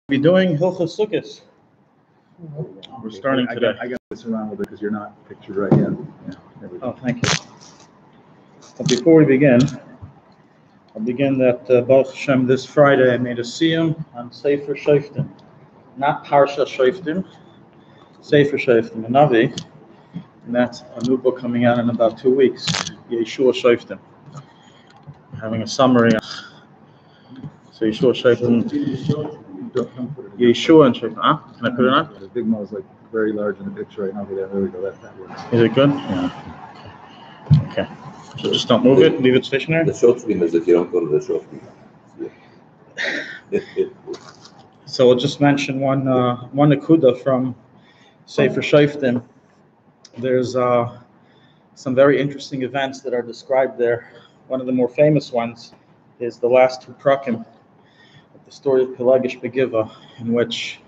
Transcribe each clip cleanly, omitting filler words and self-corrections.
We're doing Hilchos Succos. We're starting today. I got this around with it because you're not pictured right yet. Yeah, oh, thank you. But before we begin, I'll begin that Baruch Hashem this Friday I made a siyum on Sefer Shoftim, not Parsha Shoftim, Sefer Shoftim, a Navi, and that's a new book coming out in about 2 weeks, Shiur Shoftim. Having a summary. So Shiur Shoftim, Yeshua and Shoftim. Can I put it on? The big one is like very large in the picture right now. There we go. That works. Is it good? Yeah. Okay. So just don't move it. Leave it stationary. The Shoftim is if you don't go to the Shoftim. So I'll just mention one nekuda from Sefer Shoftim. There's some very interesting events that are described there. One of the more famous ones is the last two prakim, the story of Pelagish Begiva, in which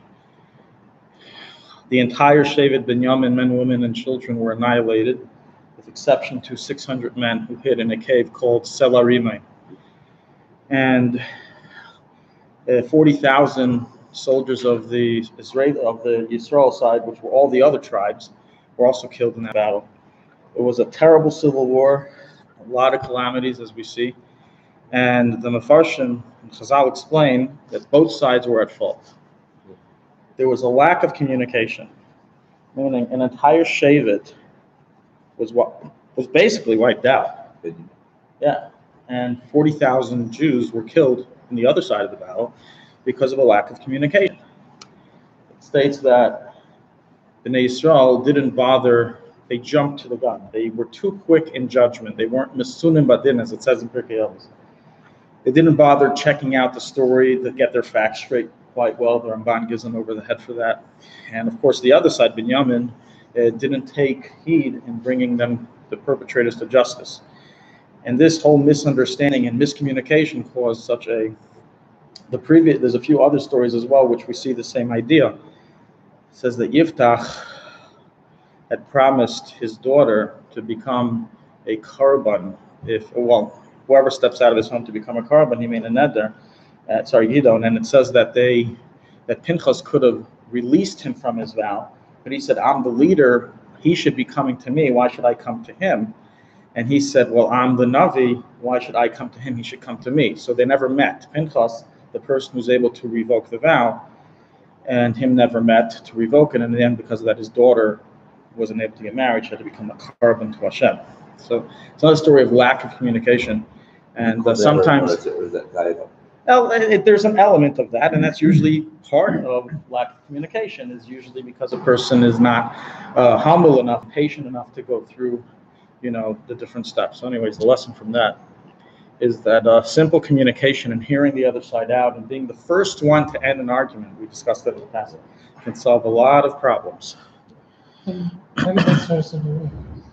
the entire Shevet Binyamin, men, women, and children, were annihilated, with exception to 600 men who hid in a cave called Selarimai. And 40,000 soldiers of the Yisrael side, which were all the other tribes, were also killed in that battle. It was a terrible civil war, a lot of calamities, as we see. And the Mefarshim and Chazal explain that both sides were at fault. There was a lack of communication, meaning an entire Shevet was basically wiped out. Yeah, and 40,000 Jews were killed on the other side of the battle because of a lack of communication. It states that Bnei Yisrael didn't bother. They jumped to the gun. They were too quick in judgment. They weren't misunim badin, as it says in Pirkei Avos. They didn't bother checking out the story to get their facts straight quite well. The Ramban gives them over the head for that. And of course, the other side, Binyamin, didn't take heed in bringing them, the perpetrators, to justice. And this whole misunderstanding and miscommunication caused such there's a few other stories as well, which we see the same idea. It says that Yiftach had promised his daughter to become a korban whoever steps out of his home to become a korban, he made a neder, Gidon, and it says that Pinchas could have released him from his vow, but he said, I'm the leader, he should be coming to me, why should I come to him? And he said, well, I'm the Navi, why should I come to him, he should come to me. So they never met. Pinchas, the person who's able to revoke the vow, and him never met to revoke it, and in the end, because of that, his daughter wasn't able to get married, she had to become a korban to Hashem. So it's another story of lack of communication. And sometimes there's an element of that, and that's usually part of lack of communication, is usually because a person is not humble enough, patient enough to go through, the different steps. So anyways, the lesson from that is that simple communication and hearing the other side out and being the first one to end an argument, we discussed that in the past, can solve a lot of problems. How did that start somewhere?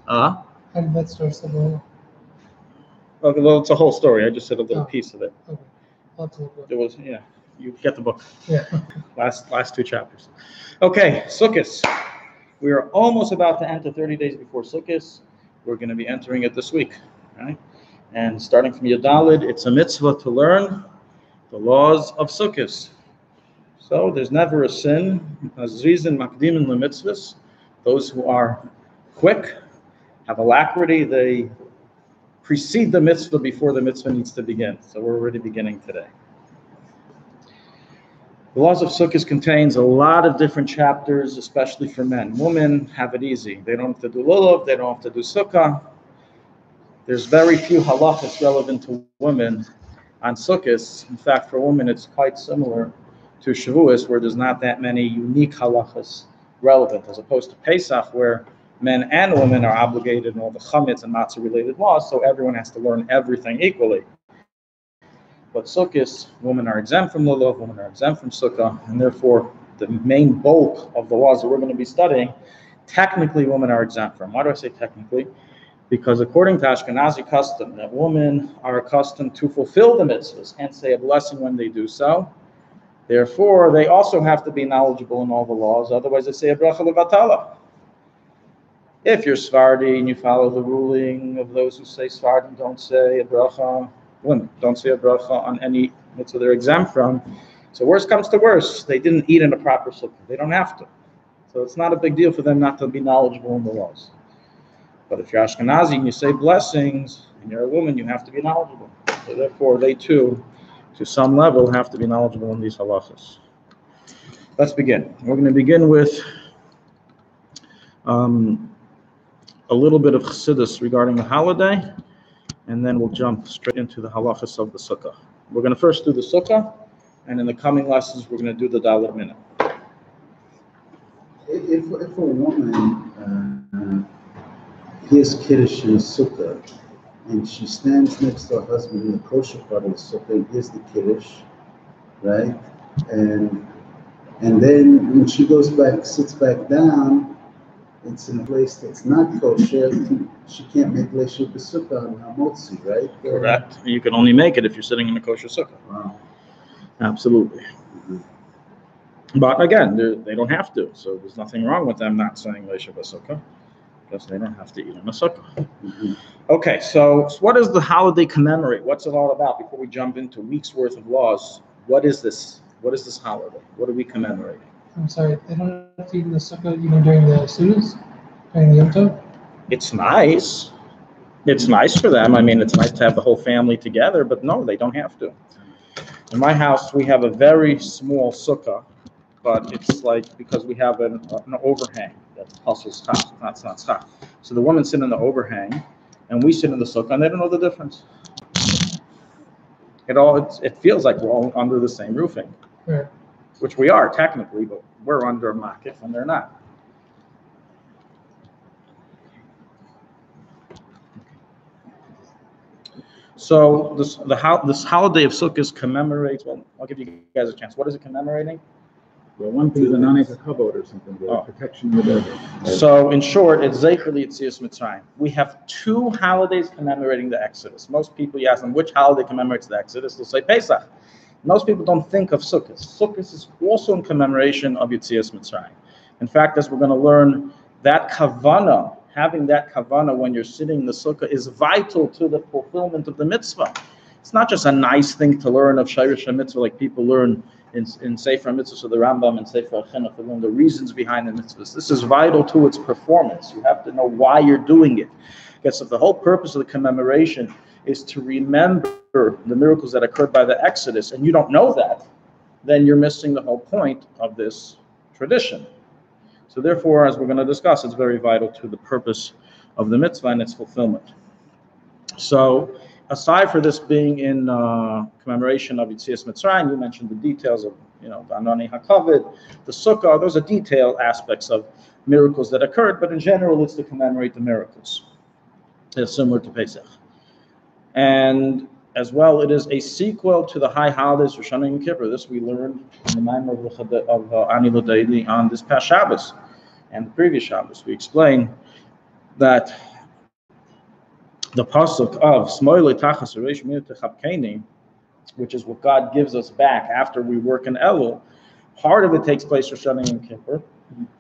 How did that start somewhere? Well, it's a whole story. I just said a little piece of it. Okay. It was, you get the book. Yeah. Last two chapters. Okay, Succos. We are almost about to enter 30 days before Succos. We're going to be entering it this week, right? And starting from Yadalid, it's a mitzvah to learn the laws of Succos. So there's never a sin. Azrizin makdimin lemitzvahs. Those who are quick, have alacrity, they precede the mitzvah before the mitzvah needs to begin. So we're already beginning today. The laws of Succos contains a lot of different chapters, especially for men. Women have it easy. They don't have to do lulav, they don't have to do sukkah. There's very few halachas relevant to women on Succos. In fact, for women, it's quite similar to Shavuos, where there's not that many unique halachas relevant, as opposed to Pesach, where men and women are obligated in all the chametz and matzah-related laws, so everyone has to learn everything equally. But Succos, women are exempt from lulav, women are exempt from sukkah, and therefore the main bulk of the laws that we're going to be studying, technically women are exempt from. Why do I say technically? Because according to Ashkenazi custom, that women are accustomed to fulfill the mitzvahs and say a blessing when they do so. Therefore, they also have to be knowledgeable in all the laws, otherwise they say a bracha levatala. If you're Sephardi and you follow the ruling of those who say Sephardim don't say a bracha, women don't say a bracha on any mitzvah they're exempt from, So worst comes to worst, they didn't eat in a proper sukkah. They don't have to. So it's not a big deal for them not to be knowledgeable in the laws. But if you're Ashkenazi and you say blessings and you're a woman, you have to be knowledgeable. So therefore, they too, to some level, have to be knowledgeable in these halachas. Let's begin. We're going to begin with a little bit of chassidus regarding the holiday, and then we'll jump straight into the halachas of the sukkah. We're going to first do the sukkah, and in the coming lessons, we're going to do the dalet minute. If a woman hears Kiddush in a sukkah, and she stands next to her husband in the kosher part of the sukkah and hears the Kiddush, right? And then when she goes back, sits back down, it's in a place that's not kosher. She can't make leisha b'sukkah on hamotzi, right? Correct. You can only make it if you're sitting in a kosher sukkah. Wow. Absolutely. But again, they don't have to. So there's nothing wrong with them not saying leisha b'sukkah, because they don't have to eat in a sukkah. Mm-hmm. Okay, so what does the holiday commemorate? What's it all about? Before we jump into weeks worth of laws, what is this? What is this holiday? What are we commemorating? I'm sorry, they don't have to eat in the sukkah even during the Succos, during the Yom Tov? It's nice. It's nice for them. I mean, it's nice to have the whole family together, but no, they don't have to. In my house, we have a very small sukkah, but it's like because we have an overhang that's also schach, not schach. So the women sit in the overhang, and we sit in the sukkah, and they don't know the difference. It feels like we're all under the same roofing. Right. Which we are technically, but we're under a makif and they're not. So this holiday of Sukkot commemorates. Well, I'll give you guys a chance. What is it commemorating? Well, one thing is a non-acre kavod or something, the protection of the desert. So in short, it's Zecher Yetzias Mitzrayim. We have two holidays commemorating the Exodus. Most people, you ask them which holiday commemorates the Exodus, they'll say Pesach. Most people don't think of Sukkot. Sukkot is also in commemoration of Yetzias Mitzrayim. In fact, as we're going to learn, that kavanah, having that kavanah when you're sitting in the sukkah, is vital to the fulfillment of the mitzvah. It's not just a nice thing to learn of Shayrish mitzvah like people learn in Sefer Mitzvahs of the Rambam and Sefer Chinuch, to learn the reasons behind the mitzvahs. This is vital to its performance. You have to know why you're doing it. Because if the whole purpose of the commemoration is to remember the miracles that occurred by the Exodus, and you don't know that, then you're missing the whole point of this tradition. So therefore, as we're going to discuss, it's very vital to the purpose of the mitzvah and its fulfillment. So aside for this being in commemoration of Yetzias Mitzrayim, you mentioned the details of, the Anani HaKavod, the Sukkah. Those are detailed aspects of miracles that occurred, but in general, it's to commemorate the miracles. It's similar to Pesach. And as well, it is a sequel to the high holidays for Shana Yom Kippur. This we learned in the Maimar of Ani L'Daili on this past Shabbos and the previous Shabbos. We explained that the pasuk of Smoilei Tachas Reish Mir Techapkeni, which is what God gives us back after we work in Elul, part of it takes place for Shana Yom Kippur.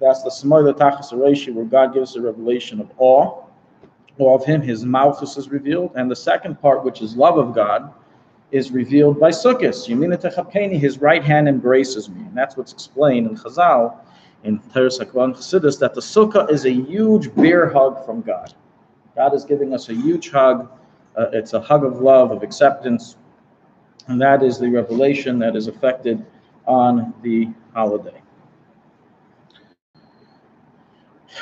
That's the Smoilei Tachas Reish, where God gives a revelation of awe of Him. His Malchus is revealed, and the second part, which is love of God, is revealed by Sukkos. Yemina Techapkeni, His right hand embraces me, and that's what's explained in Chazal, in Teres HaKvan Chassidus, that the Sukkah is a huge bear hug from God. God is giving us a huge hug. It's a hug of love, of acceptance, and that is the revelation that is affected on the holiday.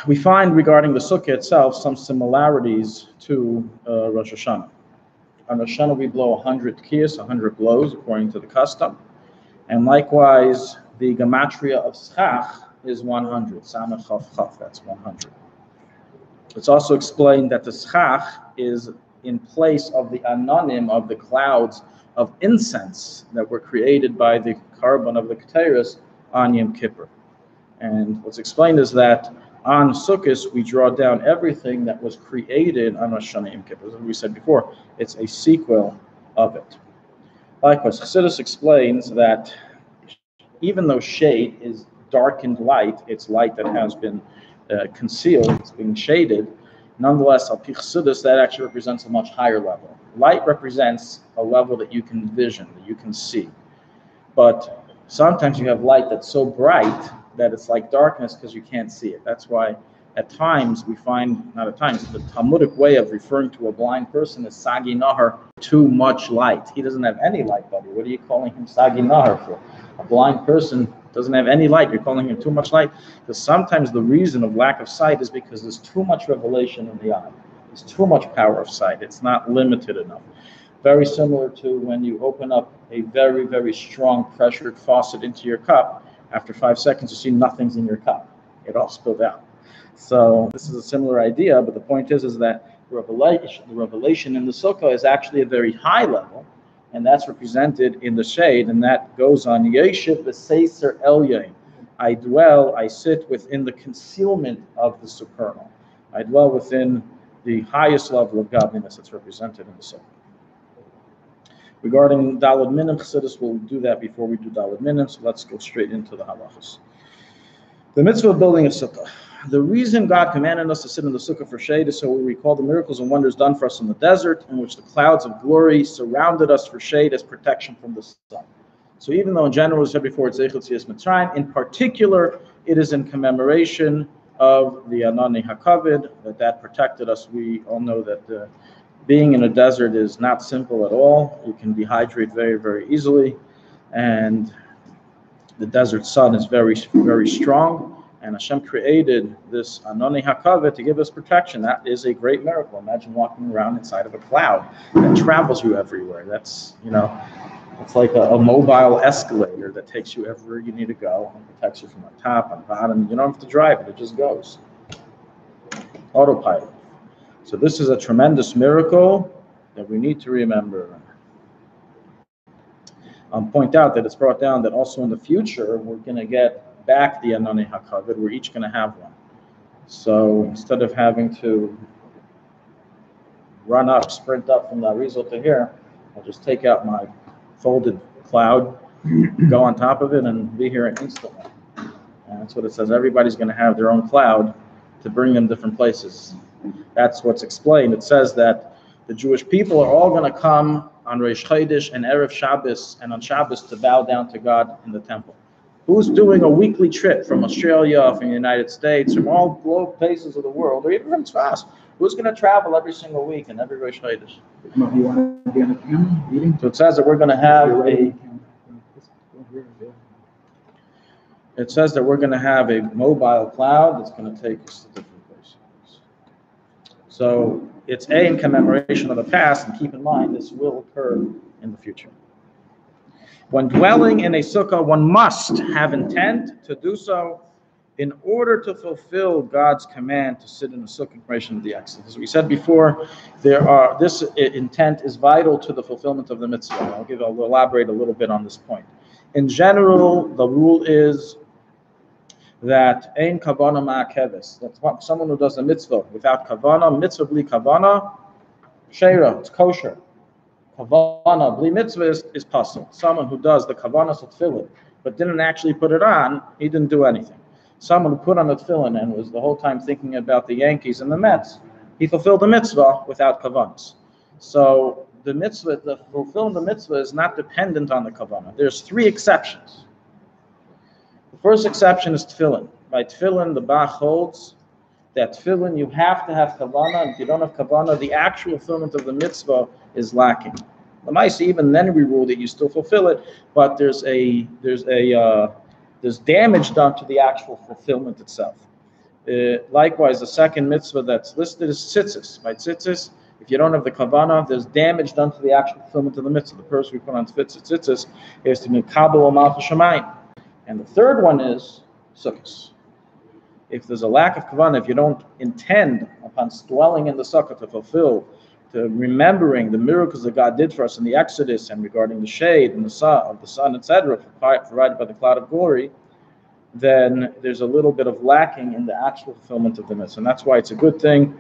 We find regarding the Sukkah itself some similarities to Rosh Hashanah. On Rosh Hashanah, we blow 100 kiyas, 100 blows, according to the custom. And likewise, the gematria of schach is 100. Samach Chaf Chaf, that's 100. It's also explained that the schach is in place of the anonim, of the clouds of incense that were created by the carbon of the Keteris on Yom Kippur. And what's explained is that on Sukkot, we draw down everything that was created on Rosh Hashanah Yom Kippur. As we said before, it's a sequel of it. Likewise, Chassidus explains that even though shade is darkened light, it's light that has been concealed, it's being shaded, nonetheless, al-pi Chassidus, that actually represents a much higher level. Light represents a level that you can vision, that you can see. But Sometimes you have light that's so bright that it's like darkness because you can't see it. That's why at times we find, not at times, the Talmudic way of referring to a blind person is Sagi Nahar, too much light. He doesn't have any light, buddy. What are you calling him Sagi Nahar for? A blind person doesn't have any light. You're calling him too much light? Because sometimes the reason of lack of sight is because there's too much revelation in the eye. There's too much power of sight. It's not limited enough. Very similar to when you open up a very, very strong pressured faucet into your cup. After 5 seconds, you see nothing's in your cup. It all spilled out. So this is a similar idea, but the point is that the revelation in the Sukkah is actually a very high level, and that's represented in the shade, and that goes on Yeshiv v'seiser elyon. I sit within the concealment of the supernal. I dwell within the highest level of godliness that's represented in the Sukkah. Regarding Daled Minim Chassidus, we'll do that before we do Daled Minim, so let's go straight into the halachas. The mitzvah of building a sukkah. The reason God commanded us to sit in the sukkah for shade is so we recall the miracles and wonders done for us in the desert, in which the clouds of glory surrounded us for shade as protection from the sun. So even though in general, as said before, it's Eichel Tzias Mitzrayim, in particular, it is in commemoration of the Anani HaKavod, that protected us. We all know that being in a desert is not simple at all. You can dehydrate very, very easily, and the desert sun is very, very strong. And Hashem created this Anani HaKavod to give us protection. That is a great miracle. Imagine walking around inside of a cloud that travels you everywhere. That's, it's like a mobile escalator that takes you everywhere you need to go and protects you from the top and bottom. You don't have to drive it, it just goes. Autopilot. So this is a tremendous miracle that we need to remember. Point out that it's brought down that also in the future, we're going to get back the Anani HaKavod. We're each going to have one. So instead of having to sprint up from the Arizal to here, I'll just take out my folded cloud, go on top of it, and be here instantly. And that's what it says. Everybody's going to have their own cloud to bring them different places. That's what's explained. It says that the Jewish people are all going to come on Rosh Chodesh and Erev Shabbos and on Shabbos to bow down to God in the temple. Who's doing a weekly trip from Australia, from the United States, from all places of the world, or even from Tzfat? Who's going to travel every single week and every Rosh Chodesh? You want to be on the camera reading? So it says that we're going to have a mobile cloud that's going to take us to different places. So it's in commemoration of the past, and keep in mind this will occur in the future. When dwelling in a sukkah, one must have intent to do so in order to fulfill God's command to sit in a sukkah in commemoration of the Exodus. As we said before, this intent is vital to the fulfillment of the mitzvah. I'll elaborate a little bit on this point. In general, the rule is that ein kavana ma'akeves. That's someone who does a mitzvah without kavana, mitzvah bli kavana, sheira, it's kosher. Kavana bli mitzvah is possible. Someone who does the kavanas of tefillin but didn't actually put it on, he didn't do anything. Someone who put on the tefillin and was the whole time thinking about the Yankees and the Mets, he fulfilled the mitzvah without kavanas. So the mitzvah, the fulfilling the mitzvah is not dependent on the kavana. There's 3 exceptions. The first exception is tefillin. By tefillin, the Bach holds that tefillin you have to have kavana, and if you don't have kavana, the actual fulfillment of the mitzvah is lacking. The mice, even then we rule that you still fulfill it, but there's damage done to the actual fulfillment itself. Likewise, the second mitzvah that's listed is tzitzis. By tzitzis, if you don't have the kavana, there's damage done to the actual fulfillment of the mitzvah. The person who put on tzitzis is to be kabel or malchus shamayim. And the third one is Succos. If there's a lack of kavanah, if you don't intend upon dwelling in the sukkah to fulfill, to remembering the miracles that God did for us in the Exodus and regarding the shade and the sun, etc., provided by the cloud of glory, then there's a little bit of lacking in the actual fulfillment of the mitzvah. And that's why it's a good thing,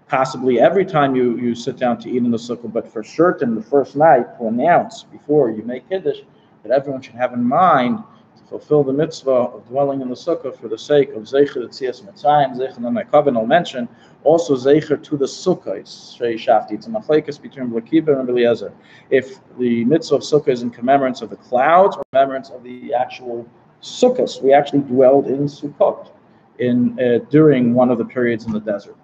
possibly every time you sit down to eat in the sukkah, but for certain the first night to announce before you make kiddush that everyone should have in mind to fulfill the mitzvah of dwelling in the sukkah for the sake of Zecher Tziyas Mitzrayim, Zecher Nanakoven. I'll mention also Zecher to the Succos. It's a machlekes between Blakiba and Rabbi Eliezer. If the mitzvah of sukkah is in commemorance of the clouds or commemorance of the actual Succos, we actually dwelled in Sukkot during one of the periods in the desert.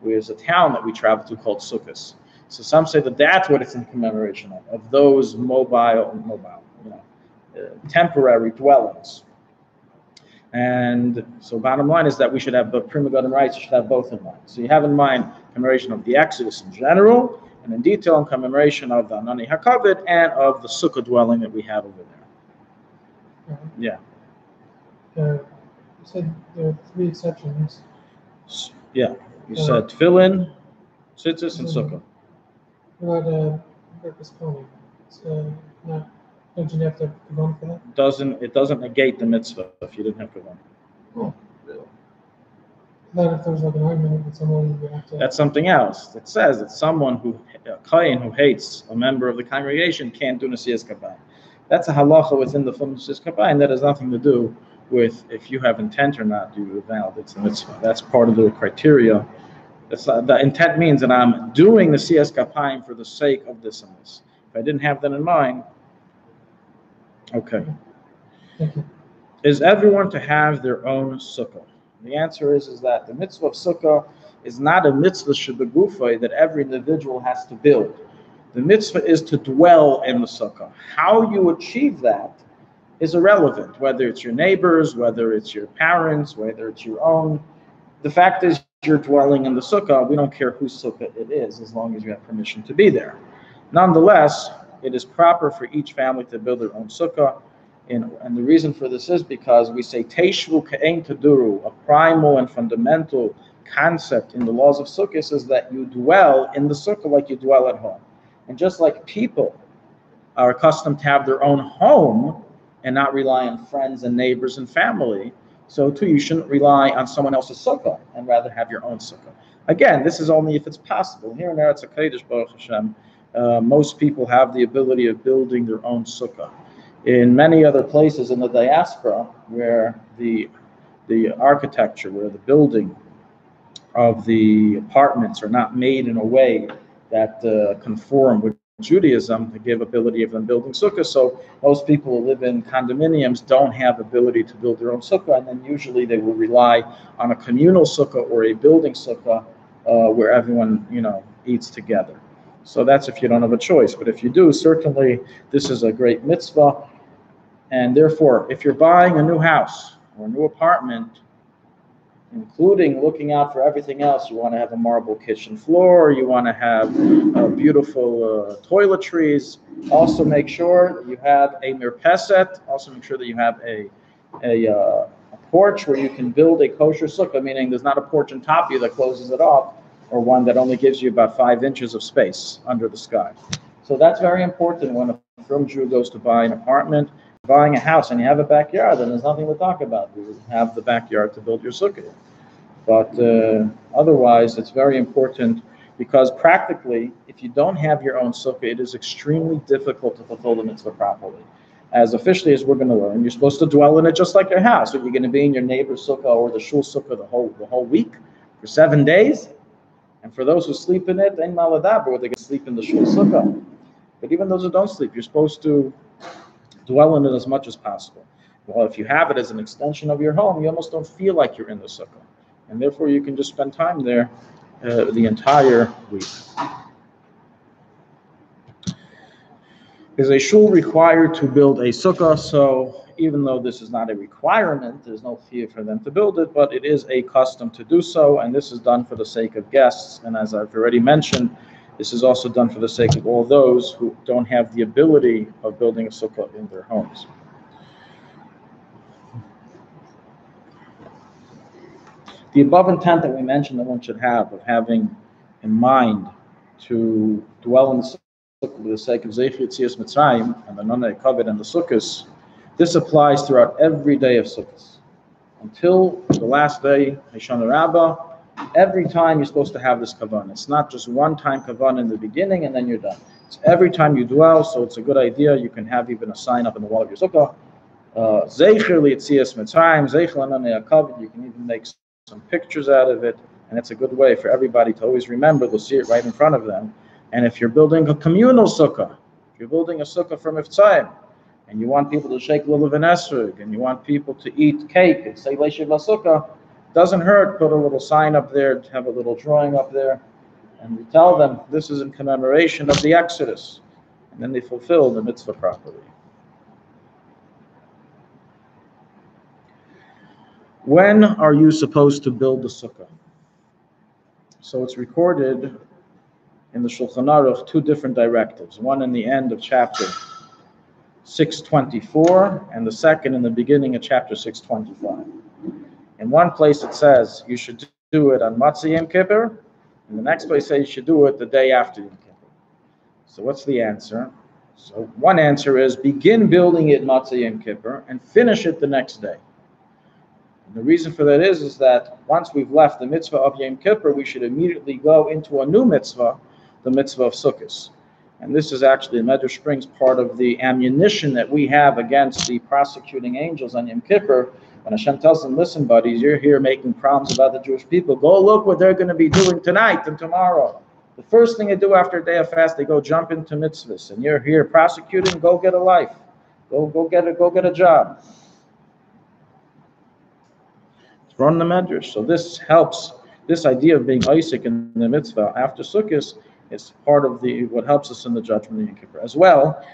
There's a town that we traveled to called Succos. So some say that that's what it's in commemoration of those temporary dwellings. And so bottom line is that we should have the Prima Godim rights, you should have both in mind. So you have in mind commemoration of the Exodus in general, and in detail in commemoration of the Anani HaKavod and of the Sukkah dwelling that we have over there. Yeah. You said there are 3 exceptions. Yeah. You said Tefillin, Tzitzis, and Sukkah. What about breakfast pony? It's not. Don't you have to kavan for that? It doesn't negate the mitzvah if you didn't have kavan. Oh. Not if there's like an argument with someone you have to. That's something else. It says that someone a kohen who hates a member of the congregation can't do Nesiyas Kabbalah. That's a halacha within the full Nesiyas Kabbalah, and that has nothing to do with if you have intent or not. You validate the mitzvah. That's part of the criteria. The intent means that I'm doing the Nesiyas Kabbalah for the sake of this and this. If I didn't have that in mind. Okay. Is everyone to have their own sukkah? The answer is that the mitzvah of sukkah is not a mitzvah shebegufay that every individual has to build. The mitzvah is to dwell in the sukkah. How you achieve that is irrelevant, whether it's your neighbors, whether it's your parents, whether it's your own. The fact is you're dwelling in the sukkah. We don't care whose sukkah it is as long as you have permission to be there. Nonetheless, it is proper for each family to build their own sukkah. And the reason for this is because we say Teishvu Ka'en Taduru, a primal and fundamental concept in the laws of Sukkos is that you dwell in the sukkah like you dwell at home. And just like people are accustomed to have their own home and not rely on friends and neighbors and family, so too you shouldn't rely on someone else's sukkah and rather have your own sukkah. Again, this is only if it's possible. Here in Eretz HaKodesh, Baruch Hashem, most people have the ability of building their own sukkah. In many other places in the diaspora, where the architecture, where the building of the apartments are not made in a way that conform with Judaism to give ability of them building sukkah, so most people who live in condominiums don't have ability to build their own sukkah, and then usually they will rely on a communal sukkah or a building sukkah where everyone eats together. So that's if you don't have a choice. But if you do, certainly this is a great mitzvah. And therefore, if you're buying a new house or a new apartment, including looking out for everything else, you want to have a marble kitchen floor, you want to have beautiful toiletries. Also make sure you have a mirpeset. Also make sure that you have a porch where you can build a kosher sukkah, meaning there's not a porch on top of you that closes it off, or one that only gives you about 5 inches of space under the sky. So that's very important when a Frum Jew goes to buy an apartment, buying a house, and you have a backyard, then there's nothing to talk about. You have the backyard to build your sukkah. But otherwise, it's very important because practically, if you don't have your own sukkah, it is extremely difficult to fulfill the mitzvah properly. As officially as we're going to learn, you're supposed to dwell in it just like your house. So you're going to be in your neighbor's sukkah or the shul sukkah the whole week for 7 days. And for those who sleep in it, ain't maladaber, they can sleep in the shul sukkah. But even those who don't sleep, you're supposed to dwell in it as much as possible. Well, if you have it as an extension of your home, you almost don't feel like you're in the sukkah. And therefore, you can just spend time there the entire week. Is a shul required to build a sukkah? So even though this is not a requirement, there's no fear for them to build it, but it is a custom to do so, and this is done for the sake of guests. And as I've already mentioned, this is also done for the sake of all those who don't have the ability of building a sukkah in their homes. The above intent that we mentioned that one should have of having in mind to dwell in the sukkah for the sake of Zecher Yetzias Mitzrayim and the Nonei Kavod and the Succos, this applies throughout every day of Succos. Until the last day, Hoshana Rabbah, every time you're supposed to have this kavanah. It's not just one time kavanah in the beginning and then you're done. It's every time you dwell, so it's a good idea. You can have even a sign up in the wall of your sukkah Zeicher li'tzias Mitzrayim, Zeicher l'nanei hakavod. You can even make some pictures out of it, and it's a good way for everybody to always remember. They'll see it right in front of them. And if you're building a communal sukkah, if you're building a sukkah for Mivtzayim, and you want people to shake lulav and esrog, and you want people to eat cake and say Leishiv LaSukkah, doesn't hurt. Put a little sign up there, have a little drawing up there, and you tell them this is in commemoration of the Exodus, and then they fulfill the mitzvah properly. When are you supposed to build the sukkah? So it's recorded in the Shulchan Aruch two different directives. One in the end of chapter 624, and the second in the beginning of chapter 625. In one place it says you should do it on Matzah Yom Kippur, and the next place says you should do it the day after Yom Kippur. So what's the answer? So one answer is begin building it Matzah Yom Kippur and finish it the next day. And the reason for that is that once we've left the mitzvah of Yom Kippur, we should immediately go into a new mitzvah, the mitzvah of Succos. And this is actually, in Medrash Springs, part of the ammunition that we have against the prosecuting angels on Yom Kippur. When Hashem tells them, listen, buddies, you're here making problems about the Jewish people. Go look what they're going to be doing tonight and tomorrow. The first thing they do after a day of fast, they go jump into mitzvahs. And you're here prosecuting, go get a life. Go get a job. It's run the Medrash. So this helps, this idea of being Isaac in the mitzvah after Sukkos is part of what helps us in the judgment of Yom Kippur. As well,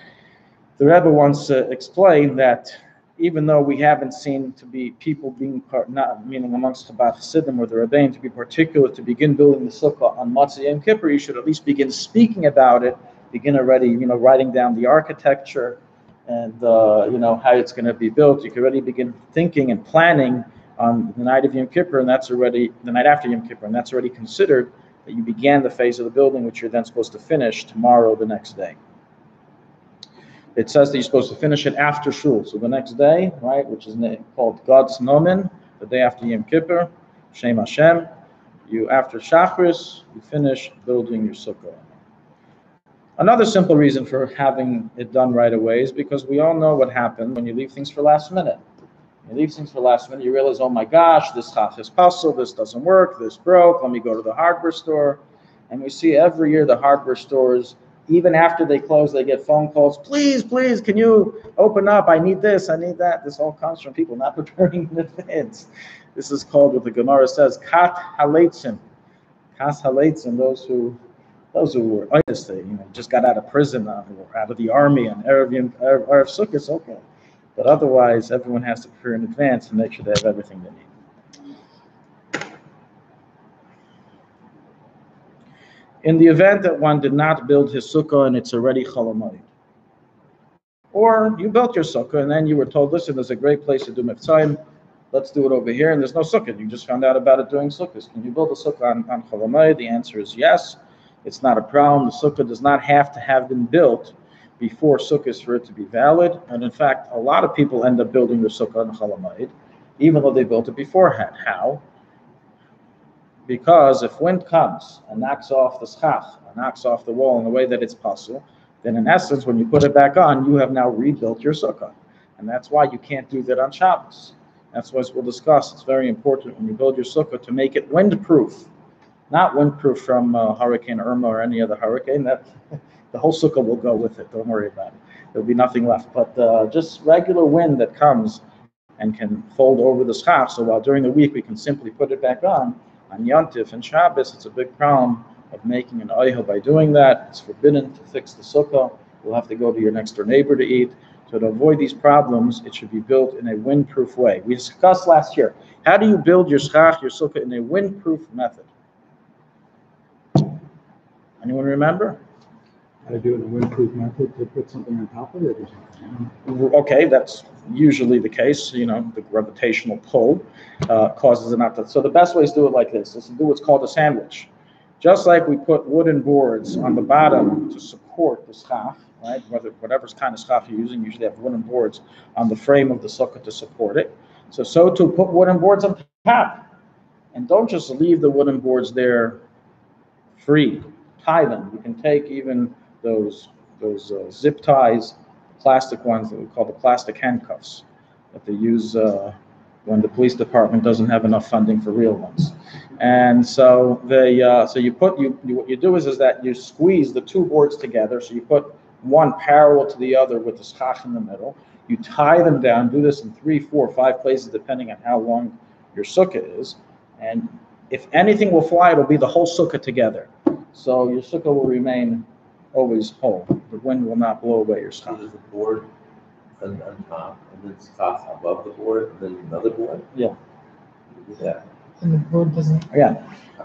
the Rebbe once explained that even though we haven't seen to be people being not meaning amongst Chabad Chassidim or the Rabbein to be particular to begin building the sukkah on Matzah Yom Kippur, you should at least begin speaking about it, begin already, writing down the architecture and how it's going to be built. You can already begin thinking and planning on the night of Yom Kippur, and that's already the night after Yom Kippur, and that's already considered that you began the phase of the building, which you're then supposed to finish tomorrow, the next day. It says that you're supposed to finish it after Shul, so the next day, right, which is called God's Nomen, the day after Yom Kippur, Shem Hashem. You after Shachris, you finish building your sukkah. Another simple reason for having it done right away is because we all know what happens when you leave things for last minute. You leave things for last minute, you realize, oh my gosh, this chach is puzzle, this doesn't work, this broke, let me go to the hardware store. And we see every year the hardware stores, even after they close, they get phone calls, please, can you open up, I need this, I need that. This all comes from people not preparing in advance. This is called, what the Gemara says, kat haleitzim. Kas haleitzim, those who were honest, just got out of prison or out of the army and Erev Sukkos, okay. But otherwise, everyone has to prepare in advance to make sure they have everything they need. In the event that one did not build his sukkah and it's already Chol Hamoed, or you built your sukkah and then you were told, listen, there's a great place to do Mivtzayim, let's do it over here, and there's no sukkah. You just found out about it during Sukkos. Can you build a sukkah on Chol Hamoed? The answer is yes. It's not a problem. The sukkah does not have to have been built before Sukkos for it to be valid. And in fact, a lot of people end up building their sukkah on Chol Hamoed, even though they built it beforehand. How? Because if wind comes and knocks off the schach, or knocks off the wall in a way that it's possible, then in essence, when you put it back on, you have now rebuilt your sukkah. And that's why you can't do that on Shabbos. That's what we'll discuss. It's very important when you build your sukkah to make it windproof. Not windproof from Hurricane Irma or any other hurricane. That the whole sukkah will go with it. Don't worry about it. There'll be nothing left. But just regular wind that comes and can fold over the schach. So while during the week we can simply put it back on Yontif and Shabbos, it's a big problem of making an oihel by doing that. It's forbidden to fix the sukkah. You'll have to go to your next door neighbor to eat. So to avoid these problems, it should be built in a windproof way. We discussed last year, how do you build your schach, your sukkah, in a windproof method? Anyone remember? How to do it in a windproof method, to put something on top of it or something. Okay, that's usually the case. The gravitational pull causes it not to. So the best way is to do it like this. Is to do what's called a sandwich. Just like we put wooden boards on the bottom to support the schach, right? Whatever kind of schach you're using, usually have wooden boards on the frame of the sukkah to support it. So to put wooden boards on top. And don't just leave the wooden boards there free. Tie them. You can take even those zip ties, plastic ones that we call the plastic handcuffs. that they use when the police department doesn't have enough funding for real ones. And so what you do is that you squeeze the two boards together. So you put one parallel to the other with the schach in the middle. You tie them down. Do this in 3, 4, 5 places depending on how long your sukkah is. And if anything will fly, it'll be the whole sukkah together. So your sukkah will remain always whole. The wind will not blow away your So schach. there's a board on top, and then Tsfat above the board, and then another board? Yeah. Yeah. And the board doesn't. Again,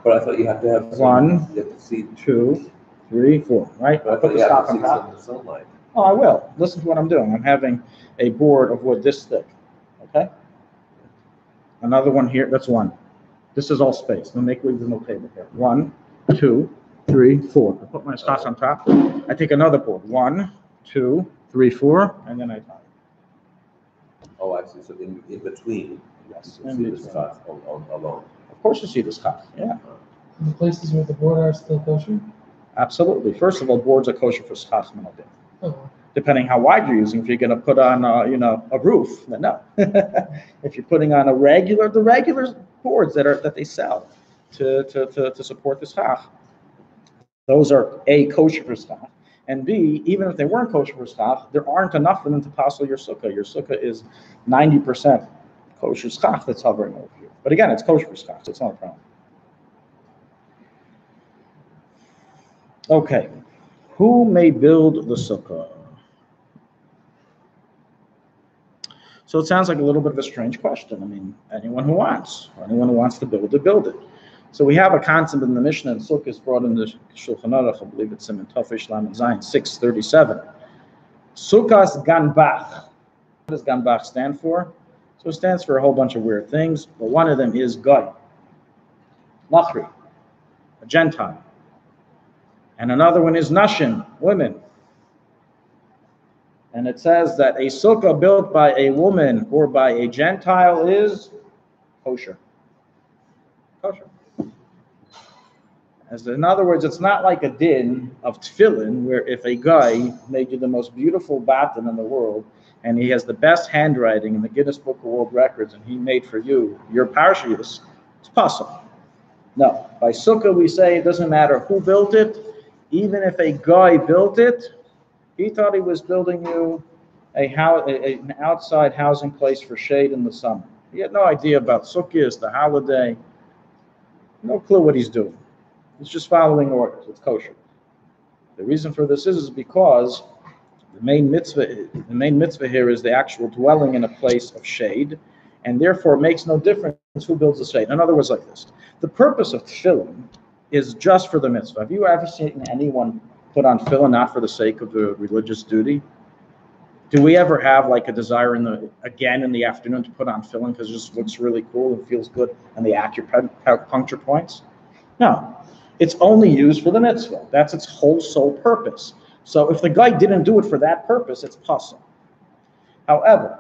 But I thought you have to have One, you have to see. 2, 3, 4, right? But I Put thought the you have schach to on see top. some of the sunlight. Oh, I will. Listen to what I'm doing. I'm having a board of wood this thick. Okay? Another one here. That's one. This is all space. No make believe there's no table here. 1, 2, 3, 4. I put my schach on top. I take another board. 1, 2, 3, 4, and then I tie. Oh, I see. So in between, Yes. you can see the Tsfat alone. Of course you see the schach. Yeah. And the places where the board are still kosher. Absolutely. First of all, boards are kosher for schach minadin. Oh, Depending how wide you're using. If you're going to put on, a roof, then no. If you're putting on the regular boards that they sell to support the schach, those are A, kosher for schach, and B, even if they weren't kosher for schach, there aren't enough of them to passel your sukkah. Your sukkah is 90% kosher schach that's hovering over you. But again, it's kosher for schach, so it's not a problem. Okay, who may build the sukkah? So it sounds like a little bit of a strange question. I mean, anyone who wants to build it. So we have a concept in the Mishnah, and Sukkos brought in the Shulchan Aruch, I believe it's in Tafish Lamed Zayin 637. Sukkos Ganbach. What does Ganbach stand for? So it stands for a whole bunch of weird things, but one of them is Goy, Machri, a Gentile. And another one is Nashim, women. And it says that a sukkah built by a woman or by a Gentile is kosher. Kosher. In other words, it's not like a din of tefillin, where if a guy made you the most beautiful batten in the world, and he has the best handwriting in the Guinness Book of World Records, and he made for you your parashiyus, it's possible. No, by sukkah we say it doesn't matter who built it, even if a guy built it, he thought he was building you an outside housing place for shade in the summer. He had no idea about Sukkot, the holiday, no clue what he's doing. He's just following orders. It's kosher. The reason for this is because the main mitzvah here is the actual dwelling in a place of shade, and therefore it makes no difference who builds the shade. In other words, like this: the purpose of tefillin is just for the mitzvah. Have you ever seen anyone put on tefillin not for the sake of the religious duty? Do we ever have like a desire in the afternoon to put on tefillin because it just looks really cool and feels good and the acupuncture points? No, it's only used for the mitzvah. That's its whole sole purpose. So if the guy didn't do it for that purpose, it's possible. However,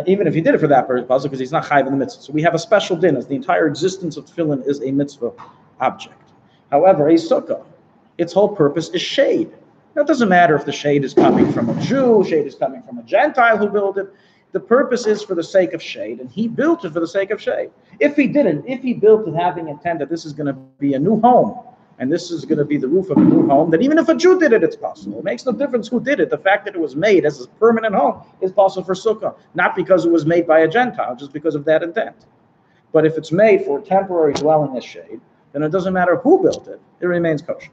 even if he did it for that purpose, because he's not chayiv in the mitzvah. So we have a special din, as the entire existence of tefillin is a mitzvah object. However, a sukkah, its whole purpose is shade. Now, it doesn't matter if the shade is coming from a Jew, shade is coming from a Gentile who built it. The purpose is for the sake of shade, and he built it for the sake of shade. If he built it having intent that this is going to be a new home, and this is going to be the roof of a new home, then even if a Jew did it, it's possible. It makes no difference who did it. The fact that it was made as a permanent home is possible for sukkah, not because it was made by a Gentile, just because of that intent. But if it's made for temporary dwelling as shade, then it doesn't matter who built it, it remains kosher.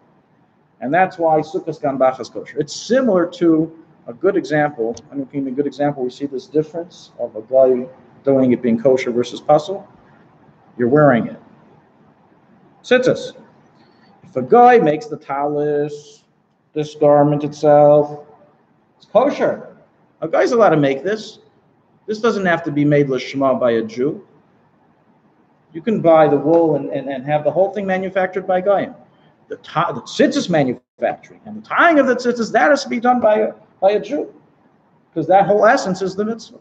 And that's why Sukkos Ganbach is kosher. It's similar to a good example. I mean, in a good example, we see this difference of a guy doing it being kosher versus pasul. You're wearing it. Tzitzis. If a guy makes the talis, this garment itself, it's kosher. A guy's allowed to make this. This doesn't have to be made lishma by a Jew. You can buy the wool and have the whole thing manufactured by Goyim. The tzitzis manufacturing and the tying of the tzitzis, that has to be done by a Jew, because that whole essence is the mitzvah.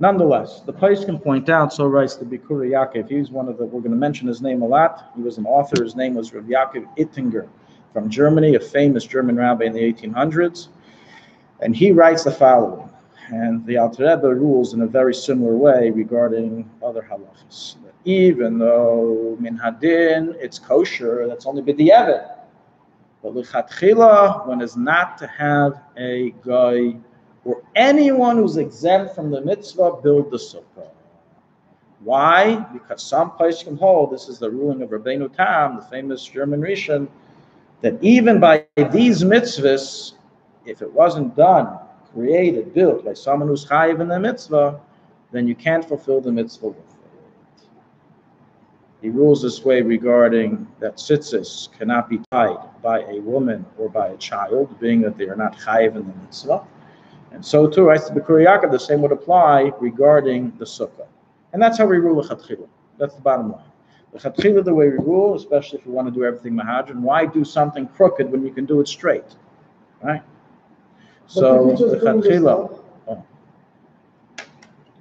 Nonetheless, the place can point out, so writes the Bikuri Yaakov. He's one of we're going to mention his name a lot. He was an author. His name was Rabbi Yaakov Ittinger from Germany, a famous German rabbi in the 1800s. And he writes the following. And the Alter Rebbe rules in a very similar way regarding other halachas. Even though min hadin, it's kosher, that's only b'di'evet. But lichatchila, one is not to have a guy or anyone who's exempt from the mitzvah build the sukkah. Why? Because some place can hold, this is the ruling of Rabbeinu Tam, the famous German Rishon, that even by these mitzvahs, if it wasn't done, created, built by someone who's chayiv in the mitzvah, then you can't fulfill the mitzvah with it. He rules this way regarding that tzitzis cannot be tied by a woman or by a child, being that they are not chayiv in the mitzvah. And so too, I said, the same would apply regarding the sukkah. And that's how we rule the lechatchila. That's the bottom line. The lechatchila, the way we rule, especially if you want to do everything mahadran, why do something crooked when you can do it straight? Right? So the lechatchila,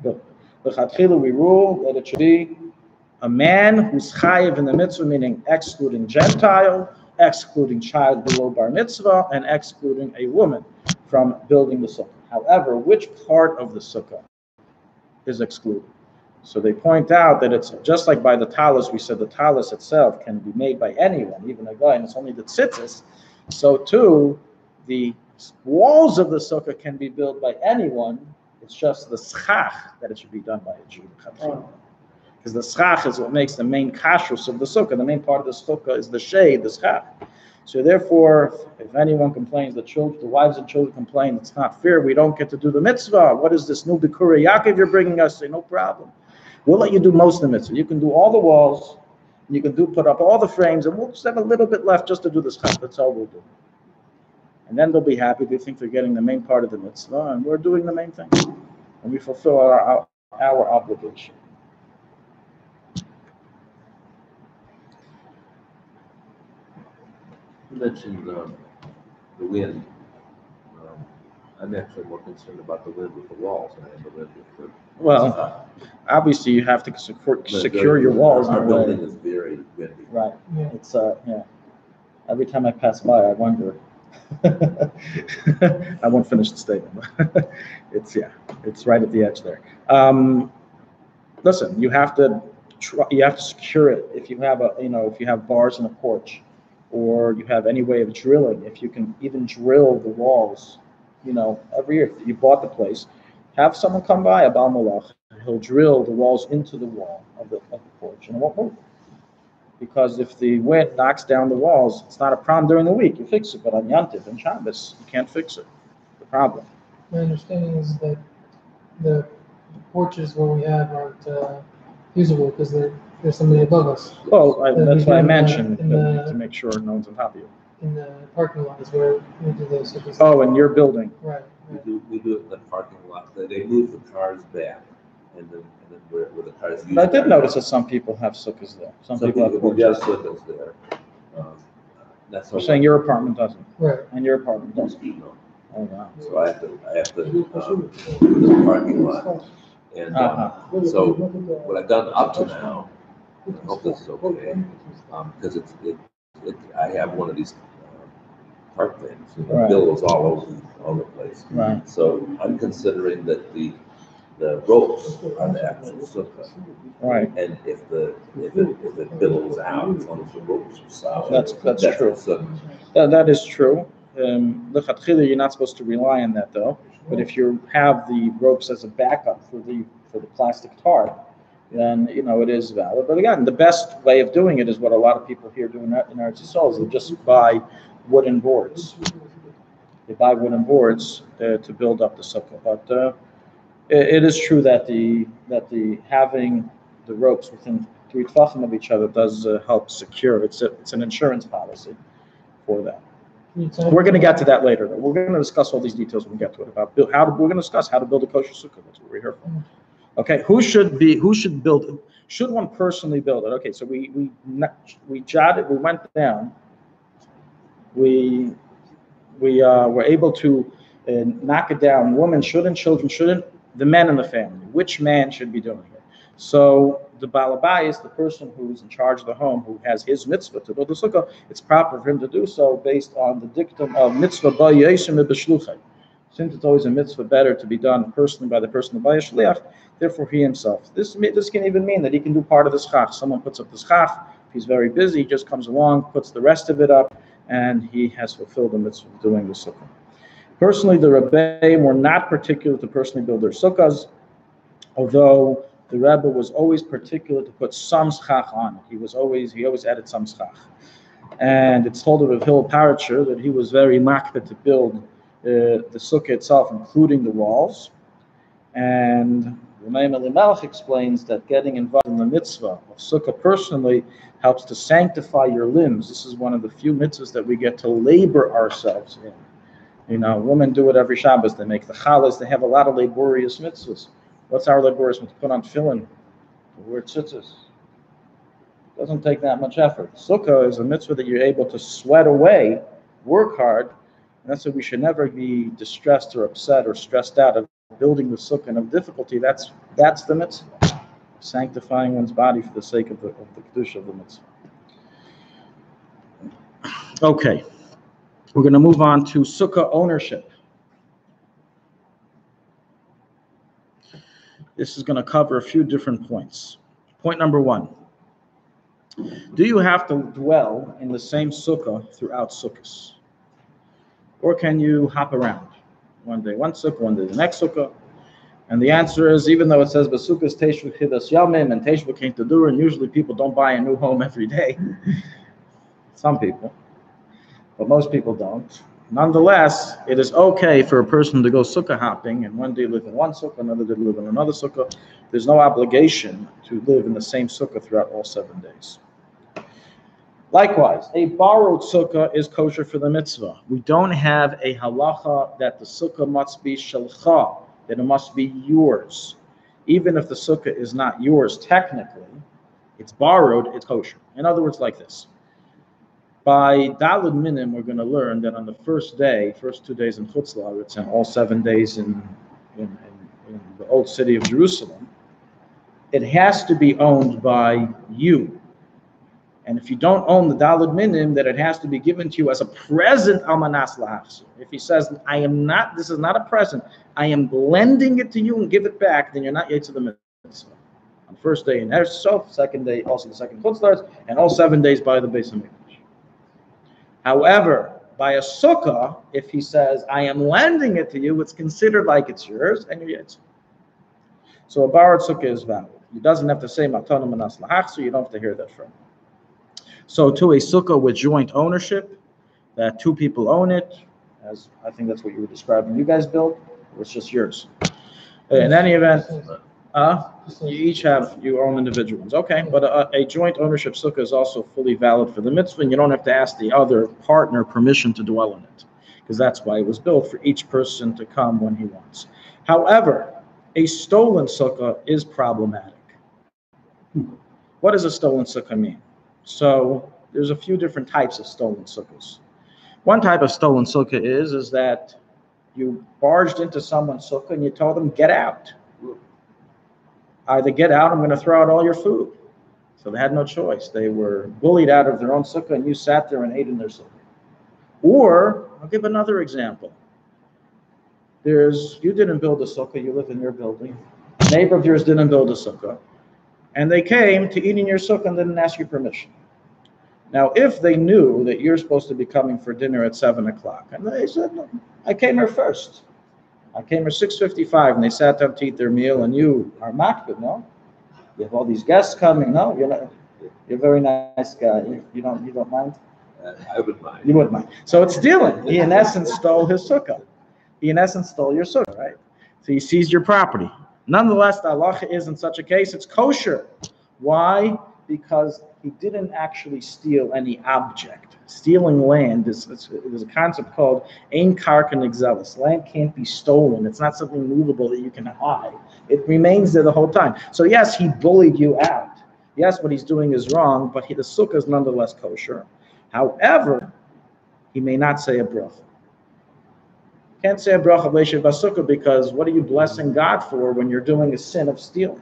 the lechatchila, we rule that it should be a man who's chayiv in the mitzvah, meaning excluding Gentile, excluding child below bar mitzvah, and excluding a woman from building the sukkah. However, which part of the sukkah is excluded? So they point out that it's just like by the talis, we said the talis itself can be made by anyone, even a guy, and it's only the tzitzis. So too, the walls of the sukkah can be built by anyone. It's just the schach that it should be done by a Jew. Because the schach is what makes the main kashrus of the sukkah. The main part of the sukkah is the shade, the schach. So therefore, if anyone complains, the wives and children complain, it's not fair, we don't get to do the mitzvah. What is this new Bikurai Yaakov you're bringing us? Say, no problem. We'll let you do most of the mitzvah. You can do all the walls, you can put up all the frames, and we'll just have a little bit left just to do the schach. That's all we'll do. And then they'll be happy. They think they're getting the main part of the mitzvah, and we're doing the main thing. And we fulfill our obligation. You mentioned the wind. I'm actually more concerned about the wind with the walls than I am the wind with the. Well, obviously you have to secure your walls. Our building is very windy. Right. Yeah. It's yeah. Every time I pass by, I wonder. I won't finish the statement. It's right at the edge there. Listen, you have to secure it. If you have if you have bars in a porch, or you have any way of drilling, if you can even drill the walls, every year you bought the place, have someone come by, a Baal Malach, and he'll drill the walls into the wall of the porch, and it won't move. Because if the wind knocks down the walls, it's not a problem during the week, you fix it, but on Yantiv and Shabbos, you can't fix it. The problem. My understanding is that the porches where we have aren't usable because there's somebody above us. Well, that's why I mentioned to make sure no one's on top of you. In the parking lot is where we do those. Oh, in your building. Right. We do it in the parking lot. They move the cars back, and then where the cars. I did notice that some people have sukkahs there. Some people have porches. Sukkahs there. That's You're saying your apartment doesn't. Right. And your apartment doesn't. No. Oh wow. So I have to do the parking lot, and so what I've done up to now. I hope this is okay, because I have one of these park things, Right. billows all over the place. Right. So I'm considering that the ropes are the actual sukkah. Right. And if it billows out, as long as the ropes are solid. That's true. That is true. Lechatchila, you're not supposed to rely on that though. But if you have the ropes as a backup for the plastic tarp, then it is valid. But again, the best way of doing it is what a lot of people here do in Eretz Yisrael. They just buy wooden boards. They buy wooden boards to build up the sukkah. But it is true that the having the ropes within 3 tefachim of each other does help secure. It's an insurance policy for that. We're going to get to that later, though. We're going to discuss all these details when we get to it about we're going to discuss how to build a kosher sukkah. That's what we're here for. Okay, who should build it? Should one personally build it? Okay, so we went down. We were able to knock it down. Women shouldn't, children shouldn't, the men in the family. Which man should be doing it? So the Baal Bayis, the person who's in charge of the home, who has his mitzvah to build the sukkah, it's proper for him to do so based on the dictum of mitzvah ba yesem b'shluchay. Since it's always a mitzvah better to be done personally by the person by a shliach, therefore he himself. This can even mean that he can do part of the schach. Someone puts up the schach, if he's very busy, he just comes along, puts the rest of it up, and he has fulfilled the mitzvah of doing the sukkah. Personally, the Rabbi were not particular to personally build their sukkahs, although the Rebbe was always particular to put some schach on it. He always added some schach. And it's told of Rav Hillel Paritcher that he was very makpid to build the sukkah itself, including the walls. And Rabbi Elimelech explains that getting involved in the mitzvah of sukkah personally helps to sanctify your limbs. This is one of the few mitzvahs that we get to labor ourselves in. You know, women do it every Shabbos. They make the challahs. They have a lot of laborious mitzvahs. What's our laborious mitzvah? Put on tefillin, wear tzitzis. Doesn't take that much effort. Sukkah is a mitzvah that you're able to sweat away, work hard. And that's why we should never be distressed or upset or stressed out of building the sukkah and of difficulty. That's the mitzvah. Sanctifying one's body for the sake of the kedusha of the mitzvah. Okay. We're going to move on to sukkah ownership. This is going to cover a few different points. Point number one. Do you have to dwell in the same sukkah throughout sukkahs? Or can you hop around? One day one sukkah, one day the next sukkah. And the answer is, even though it says Basukkahs Teshvu Chidas Yamim and Teshvu Kain Tadur, and usually people don't buy a new home every day. Some people. But most people don't. Nonetheless, it is okay for a person to go sukkah hopping and one day live in one sukkah, another day live in another sukkah. There's no obligation to live in the same sukkah throughout all 7 days. Likewise, a borrowed sukkah is kosher for the mitzvah. We don't have a halacha that the sukkah must be shelcha, that it must be yours. Even if the sukkah is not yours technically, it's borrowed, it's kosher. In other words, like this. By Daled Minim, we're going to learn that on the first 2 days in Chutz La'aretz, and all 7 days in the old city of Jerusalem, it has to be owned by you. And if you don't own the Daled Minim, that it has to be given to you as a present Almanas Lahachsu. If he says, this is not a present, I am lending it to you and give it back, then you're not yet to the mitzvah. On first day in Eretz Yisrael, second day also the second Chutz La'aretz, and all 7 days by the Beis HaMikdash. However, by a sukkah, if he says, I am lending it to you, it's considered like it's yours, and you're yet. So a borrowed sukkah is valid. He doesn't have to say matana manas lahachsu, you don't have to hear that from him. So to a sukkah with joint ownership, that 2 people own it, as I think that's what you were describing, you guys build, or it's just yours? In any event, you own individual ones. Okay, but a joint ownership sukkah is also fully valid for the mitzvah, and you don't have to ask the other partner permission to dwell in it, because that's why it was built, for each person to come when he wants. However, a stolen sukkah is problematic. What does a stolen sukkah mean? So there's a few different types of stolen sukkahs. One type of stolen sukkah is that you barged into someone's sukkah and you told them, get out. Either get out, I'm going to throw out all your food. So they had no choice. They were bullied out of their own sukkah, and you sat there and ate in their sukkah. Or, I'll give another example. You didn't build a sukkah, you live in your building. A neighbor of yours didn't build a sukkah. And they came to eat in your sukkah and didn't ask you permission. Now, if they knew that you're supposed to be coming for dinner at 7 o'clock, and they said, no, I came here first. I came here 6:55, and they sat down to eat their meal, and you are makbid, no? You have all these guests coming, no? You're a very nice guy. You don't mind? I would mind. You wouldn't mind. So it's stealing. He, in essence, stole his sukkah. He, in essence, stole your sukkah, right? So he seized your property. Nonetheless, the halacha is, in such a case, it's kosher. Why? Because he didn't actually steal any object. Stealing land is a concept called ein karka nigzelis. Land can't be stolen. It's not something movable that you can hide. It remains there the whole time. So yes, he bullied you out. Yes, what he's doing is wrong, but the sukkah is nonetheless kosher. However, he may not say a bracha. Can't say a bracha b'leishev b'sukkah, because what are you blessing God for when you're doing a sin of stealing?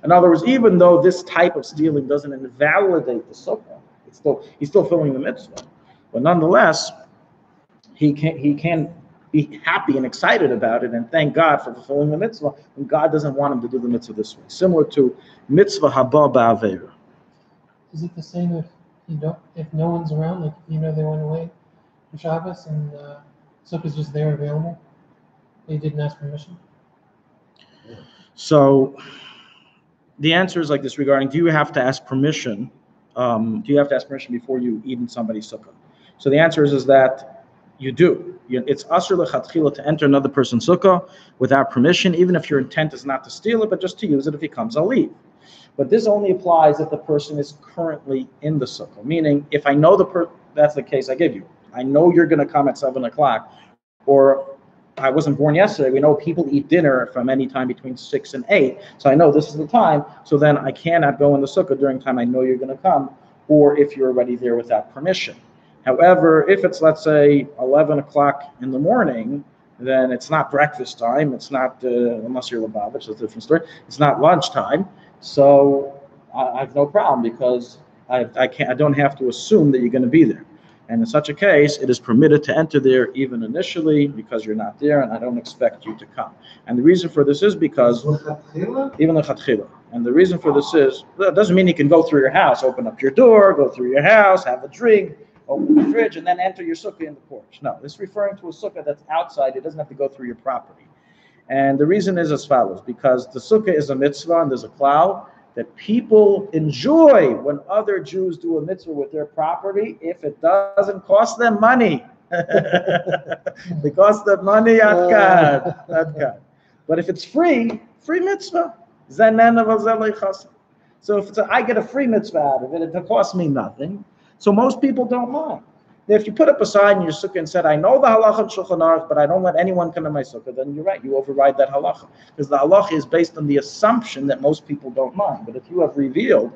In other words, even though this type of stealing doesn't invalidate the sukkah, he's still filling the mitzvah. But nonetheless, he can be happy and excited about it and thank God for fulfilling the mitzvah when God doesn't want him to do the mitzvah this way. Similar to mitzvah haba ba'avera. Is it the same if no one's around, like they went away for Shabbos and Sukkah's just there available? They didn't ask permission? So the answer is like this regarding, do you have to ask permission? Do you have to ask permission before you eat in somebody's sukkah? So the answer is that you do. It's asur lechatchila to enter another person's sukkah without permission, even if your intent is not to steal it, but just to use it. If he comes, I'll leave. But this only applies if the person is currently in the sukkah. Meaning, if I know that's the case I gave you. I know you're going to come at 7 o'clock, or I wasn't born yesterday. We know people eat dinner from any time between 6 and 8. So I know this is the time. So then I cannot go in the sukkah during the time I know you're going to come, or if you're already there without permission. However, if it's, let's say, 11 o'clock in the morning, then it's not breakfast time. It's not, unless you're Lubavitch, it's a different story. It's not lunchtime. So I have no problem because I don't have to assume that you're going to be there. And in such a case, it is permitted to enter there even initially because you're not there, and I don't expect you to come. And the reason for this is because even the chatchila. And the reason for this is, that doesn't mean you can go through your house, open up your door, go through your house, have a drink, open the fridge, and then enter your sukkah in the porch. No, this is referring to a sukkah that's outside. It doesn't have to go through your property. And the reason is as follows, because the sukkah is a mitzvah, and there's a klal that people enjoy when other Jews do a mitzvah with their property if it doesn't cost them money. It costs them money, atkan. But if it's free mitzvah. So if I get a free mitzvah out of it, it costs me nothing. So most people don't mind. If you put up a sign in your sukkah and said, I know the halacha of Shulchan Aruch, but I don't let anyone come to my sukkah, then you're right, you override that halacha. Because the halacha is based on the assumption that most people don't mind. But if you have revealed,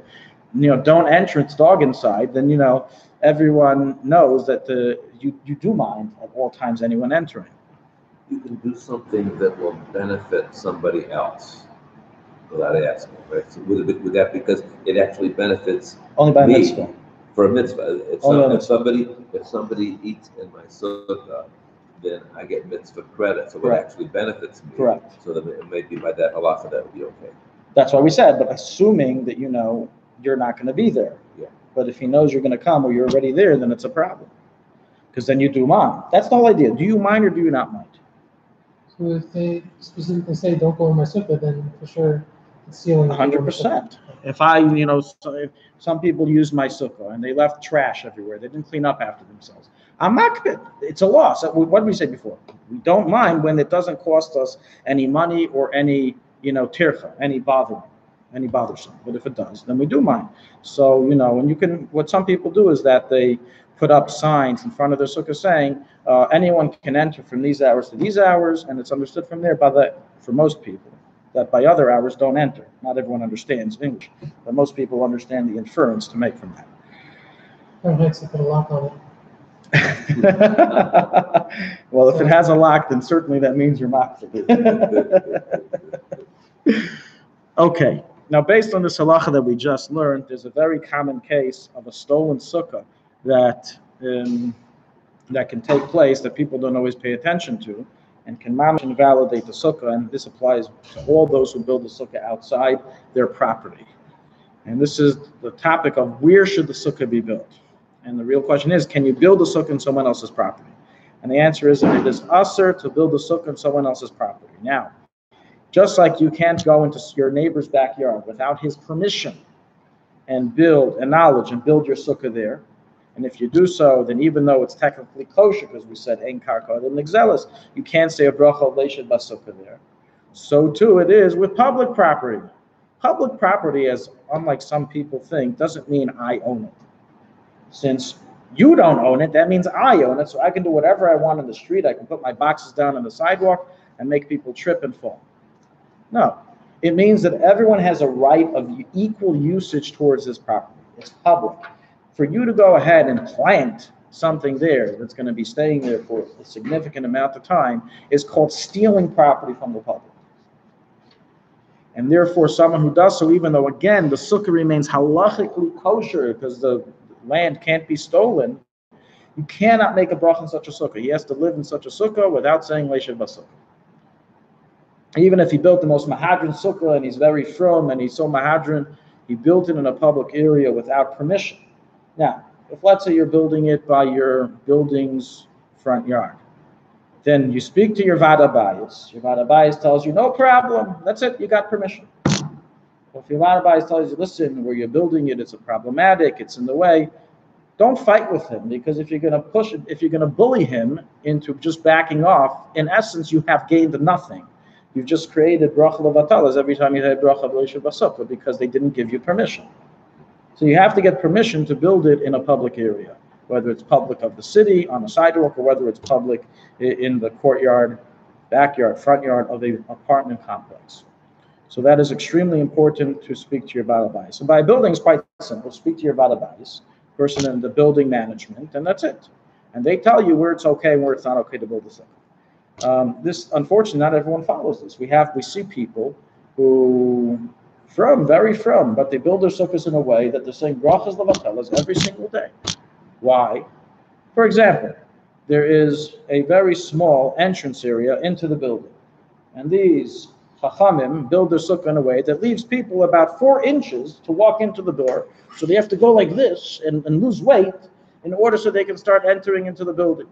don't enter its dog inside, then, everyone knows that you do mind at all times anyone entering. You can do something that will benefit somebody else without asking, right? So with that, because it actually benefits only by me. mitzvah. For a mitzvah, if somebody eats in my sukkah, then I get mitzvah credit. So it actually benefits me. Correct. So that it may be by that halacha that would be okay. That's why we said, but assuming that you're not going to be there. Yeah. But if he knows you're going to come or you're already there, then it's a problem. Because then you do mind. That's the whole idea. Do you mind or do you not mind? So if they specifically say don't go in my sukkah, then for sure it's stealing. 100%. If some people used my sukkah and they left trash everywhere, they didn't clean up after themselves. I'm not. It's a loss. What did we say before? We don't mind when it doesn't cost us any money or any tircha, any bothersome. But if it does, then we do mind. So and what some people do is that they put up signs in front of their sukkah saying anyone can enter from these hours to these hours, and it's understood from there for most people that by other hours don't enter. Not everyone understands English, but most people understand the inference to make from that. Perhaps you put a lock on it. Well, if it has a lock, then certainly that means you're makzir. Okay. Now, based on this halacha that we just learned, there's a very common case of a stolen sukkah that can take place that people don't always pay attention to, and can invalidate the sukkah, and this applies to all those who build the sukkah outside their property. And this is the topic of where should the sukkah be built. And the real question is, can you build a sukkah in someone else's property? And the answer is that it is asur to build a sukkah in someone else's property. Now, just like you can't go into your neighbor's backyard without his permission and build your sukkah there, and if you do so, then even though it's technically kosher, because we said ein karka and nigzelis, you can't say a bracha leishad basukah there. So too it is with public property. Public property, as unlike some people think, doesn't mean I own it. Since you don't own it, that means I own it, so I can do whatever I want in the street. I can put my boxes down on the sidewalk and make people trip and fall. No, it means that everyone has a right of equal usage towards this property. It's public. For you to go ahead and plant something there that's going to be staying there for a significant amount of time is called stealing property from the public. And therefore, someone who does so, even though, again, the sukkah remains halachically kosher because the land can't be stolen, You cannot make a bracha in such a sukkah. He has to live in such a sukkah without saying leishav b'sukkah. Even if he built the most mahadran sukkah and he's very frum and he's so mahadran, he built it in a public area without permission. Now, if let's say you're building it by your building's front yard, then you speak to your vada bayis. Your vada bayis tells you, no problem, that's it, you got permission. If your vada bayis tells you, listen, where you're building it, it's problematic, it's in the way, don't fight with him, because if you're going to push it, if you're going to bully him into just backing off, in essence, you have gained nothing. You've just created bracha levatalas every time you say bracha b'leishav b'sukkah because they didn't give you permission. So you have to get permission to build it in a public area, whether it's public of the city, on a sidewalk, or whether it's public in the courtyard, backyard, front yard of an apartment complex. So that is extremely important to speak to your vada bayis. So by building is quite simple. Speak to your vada bayis, person in the building management, and that's it. And they tell you where it's okay and where it's not okay to build a sukkah. This, unfortunately, not everyone follows this. We see people who, very from, but they build their sukkahs in a way that they're saying brachas levatelas every single day. Why? For example, there is a very small entrance area into the building, and these chachamim build their sukkah in a way that leaves people about 4 inches to walk into the door, so they have to go like this and lose weight in order so they can start entering into the building.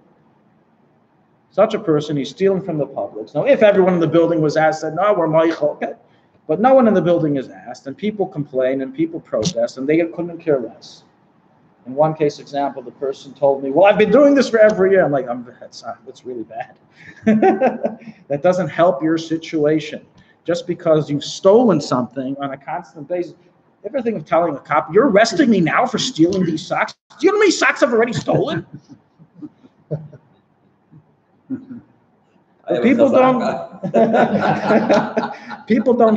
Such a person, he's stealing from the public. Now, if everyone in the building was asked, said, no, we're meichel, okay. But no one in the building is asked, and people complain, and people protest, and they couldn't care less. In one case example, the person told me, well, I've been doing this for every year. I'm like, that's really bad. That doesn't help your situation. Just because you've stolen something on a constant basis. Everything of telling a cop, you're arresting me now for stealing these socks. Do you know how many socks I've already stolen? People don't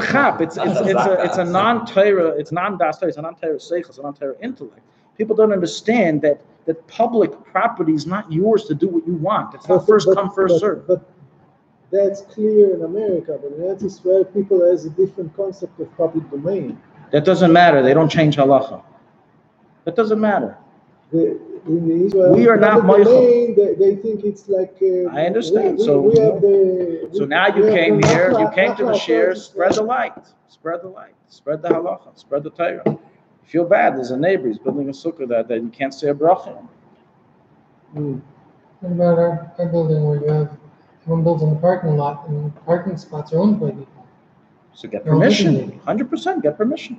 chap. It's a non-Torah, it's non-das, it's a non-Torah seichel, it's a non-Torah intellect. People don't understand that public property is not yours to do what you want. It's not first come, first serve. But that's clear in America, but in Israel, people has a different concept of public domain. That doesn't matter. They don't change halacha. That doesn't matter. In Israel, we are not meichel. They think it's like. I understand. So now you came here. You came to the shiur. Spread the light. Spread the light. Spread the halacha. Spread the Torah. You feel bad. There's a neighbor. He's building a sukkah that you can't say a bracha. What about our building where you have everyone builds in the parking lot and parking spots are owned by people? So get permission. 100% get permission.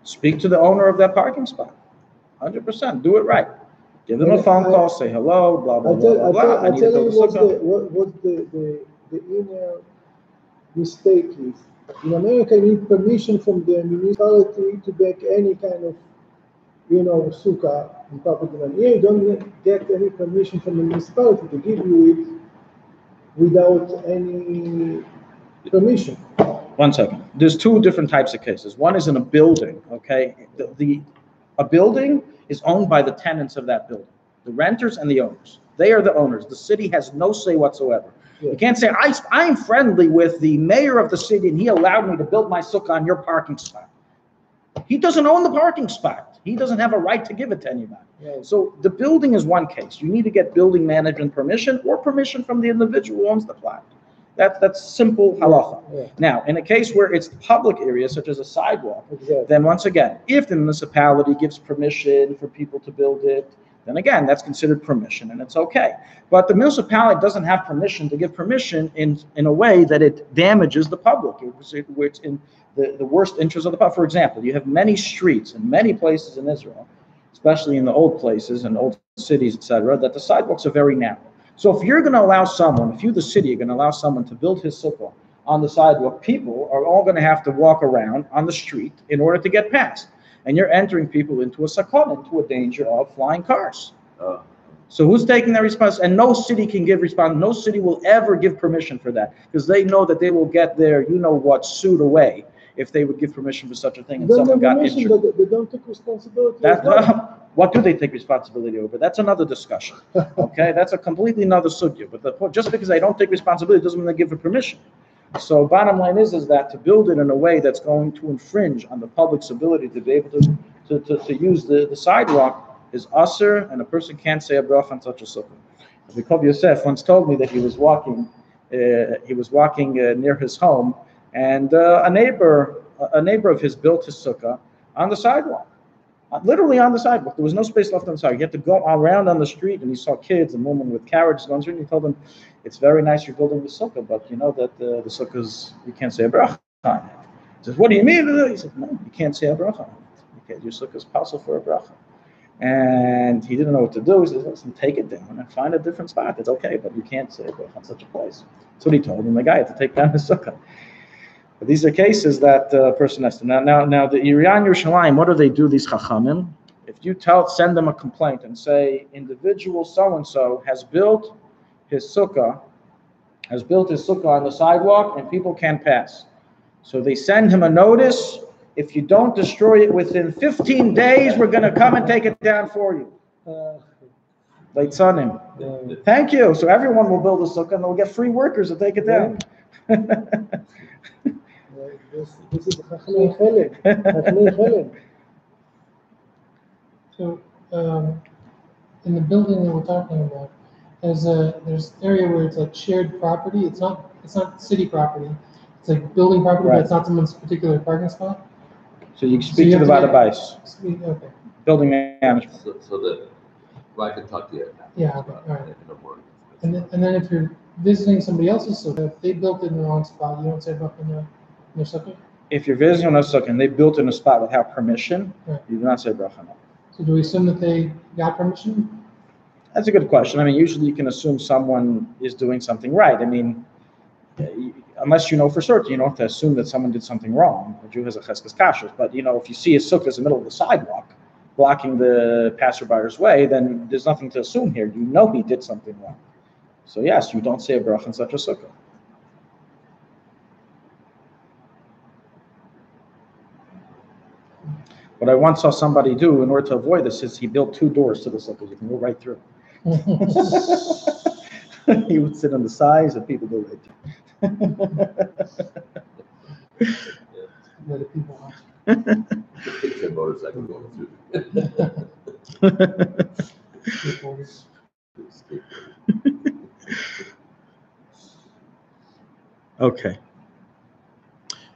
Speak to the owner of that parking spot. 100%. Do it right. Give them a phone call. Say hello. Blah blah blah blah. I tell you what the inner mistake is. In America, you need permission from the municipality to make any kind of, sukkah in public domain. Here, you don't get any permission from the municipality to give you it without any permission. 1 second. There's 2 different types of cases. One is in a building. Okay, a building is owned by the tenants of that building, the renters and the owners. They are the owners. The city has no say whatsoever. Yeah. You can't say, I'm friendly with the mayor of the city and he allowed me to build my sukkah on your parking spot. He doesn't own the parking spot. He doesn't have a right to give it to anybody. Yeah. So the building is one case. You need to get building management permission or permission from the individual who owns the plot. That's simple halacha. Yeah. Now, in a case where it's public areas, such as a sidewalk, then once again, if the municipality gives permission for people to build it, then again, that's considered permission, and it's okay. But the municipality doesn't have permission to give permission in a way that it damages the public, where it's in the worst interest of the public. For example, you have many streets in many places in Israel, especially in the old places and old cities, etc., that the sidewalks are very narrow. So if you're going to allow someone, if you, the city, are going to allow someone to build his sukkah on the sidewalk, people are all going to have to walk around on the street in order to get past. And you're entering people into a sakana, into a danger of flying cars. So who's taking that responsibility? And no city can give response. No city will ever give permission for that because they know that they will get their, suit away if they would give permission for such a thing and someone got injured. They don't take responsibility. What do they take responsibility over? That's another discussion. Okay, that's a completely another subject. But just because they don't take responsibility doesn't mean they give it permission. So bottom line is that to build it in a way that's going to infringe on the public's ability to be able to use the sidewalk, is usher, and a person can't say a bracha on such a sukkah. Rabbi Yosef once told me that he was walking near his home, and a neighbor of his built his sukkah on the sidewalk. Literally on the sidewalk. There was no space left on the sidewalk. You had to go around on the street, and he saw kids and women with carriages going through, and he told them, it's very nice you're building the sukkah, but you know that the sukkahs, you can't say a bracha on it. He says, what do you mean? He said, no, you can't say a bracha on it. Your sukkah is possible for a bracha. And he didn't know what to do. He says, listen, take it down and find a different spot. It's okay, but you can't say a bracha on such a place. That's what he told him. The guy had to take down his sukkah. But these are cases that a person has to. Now the Irian Yerushalayim, what do they do, these chachamim? If you send them a complaint and say, individual so-and-so has built his sukkah on the sidewalk and people can't pass. So they send him a notice, if you don't destroy it within 15 days, we're going to come and take it down for you. Late son. Thank you. So everyone will build a sukkah and they'll get free workers to take it down. This is Chachamei Chelem. So, in the building that we're talking about, there's area where it's like shared property. It's not city property. It's like building property, Right. but it's not someone's particular parking spot. So you speak to the Vadabais, Okay. building management. So that, well, I can talk to you. Yeah. Okay. All right. In the morning. And then if you're visiting somebody else's sukkah, if they built it in the wrong spot, you don't say bracha in their sukkah. If you're visiting a sukkah and they built in a spot without permission, Right. you do not say bracha. No. So do we assume that they got permission? That's a good question. I mean, usually you can assume someone is doing something right. I mean, unless you know for certain, you don't have to assume that someone did something wrong. A Jew has a cheskes kashrus. But, if you see a sukkah in the middle of the sidewalk, blocking the passerbyer's way, then there's nothing to assume here. You know he did something wrong. So yes, you don't say a bracha in such a sukkah. What I once saw somebody do in order to avoid this is he built 2 doors to the sukkah. You can go right through. He would sit on the sides and people go right through. Where the people watch. Picture a motorcycle going through. Okay.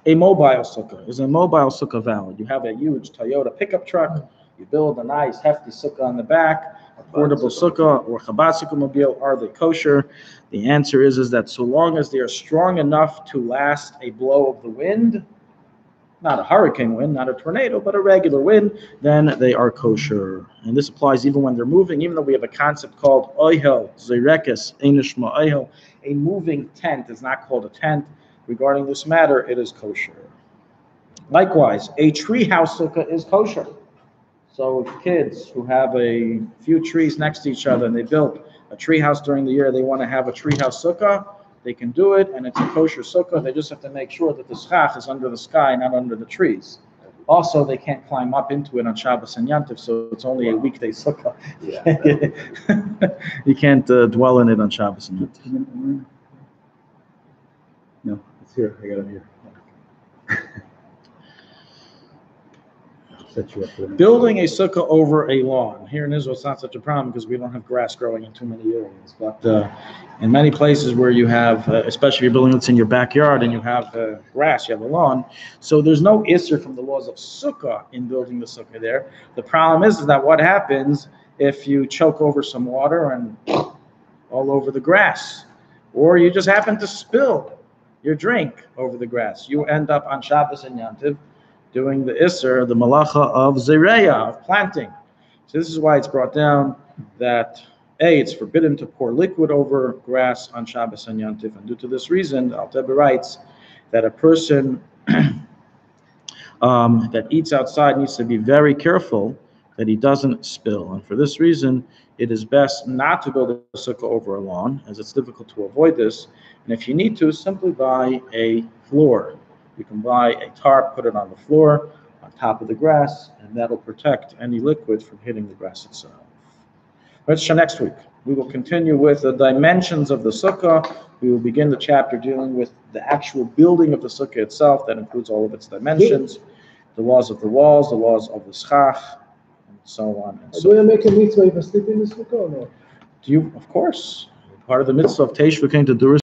A mobile sukkah. Is a mobile sukkah valid? You have a huge Toyota pickup truck, you build a nice hefty sukkah on the back, a portable sukkah or Chabad sukkah mobile, are they kosher? The answer is that so long as they are strong enough to last a blow of the wind, not a hurricane wind, not a tornado, but a regular wind, then they are kosher. And this applies even when they're moving, even though we have a concept called oihel, zerekes, einishma oihel. A moving tent is not called a tent. Regarding this matter, it is kosher. Likewise, a treehouse sukkah is kosher. So kids who have a few trees next to each other and they built a treehouse during the year, they want to have a treehouse sukkah, they can do it, and it's a kosher sukkah. They just have to make sure that the schach is under the sky, not under the trees. Also, they can't climb up into it on Shabbos and Yantiv, so it's only a weekday sukkah. Yeah. You can't dwell in it on Shabbos and Yantiv. No, it's here. I got it here. Set you up for the next Building a sukkah over a lawn. Here in Israel, it's not such a problem because we don't have grass growing in too many areas. But in many places where you have, especially if you're building it's in your backyard and you have grass, you have a lawn. So there's no issur from the laws of sukkah in building the sukkah there. The problem is that what happens if you choke over some water and all over the grass, or you just happen to spill your drink over the grass. You end up on Shabbos and Yantiv doing the issur, the malacha of zereya, of planting. So this is why it's brought down that it's forbidden to pour liquid over grass on Shabbos and Yantiv. And due to this reason, Al Rebbe writes that a person that eats outside needs to be very careful that he doesn't spill. And for this reason, it is best not to build a sukkah over a lawn, as it's difficult to avoid this. And if you need to, simply buy a floor. You can buy a tarp, put it on the floor, on top of the grass, and that'll protect any liquid from hitting the grass itself. Let's show next week. We will continue with the dimensions of the sukkah. We will begin the chapter dealing with the actual building of the sukkah itself. That includes all of its dimensions, the laws of the walls, the laws of the schach, and so on and Do so I forth. make a mitzvah if I sleep in the sukkah or not? Do you, of course, part of the mitzvah of Teshuvah came to do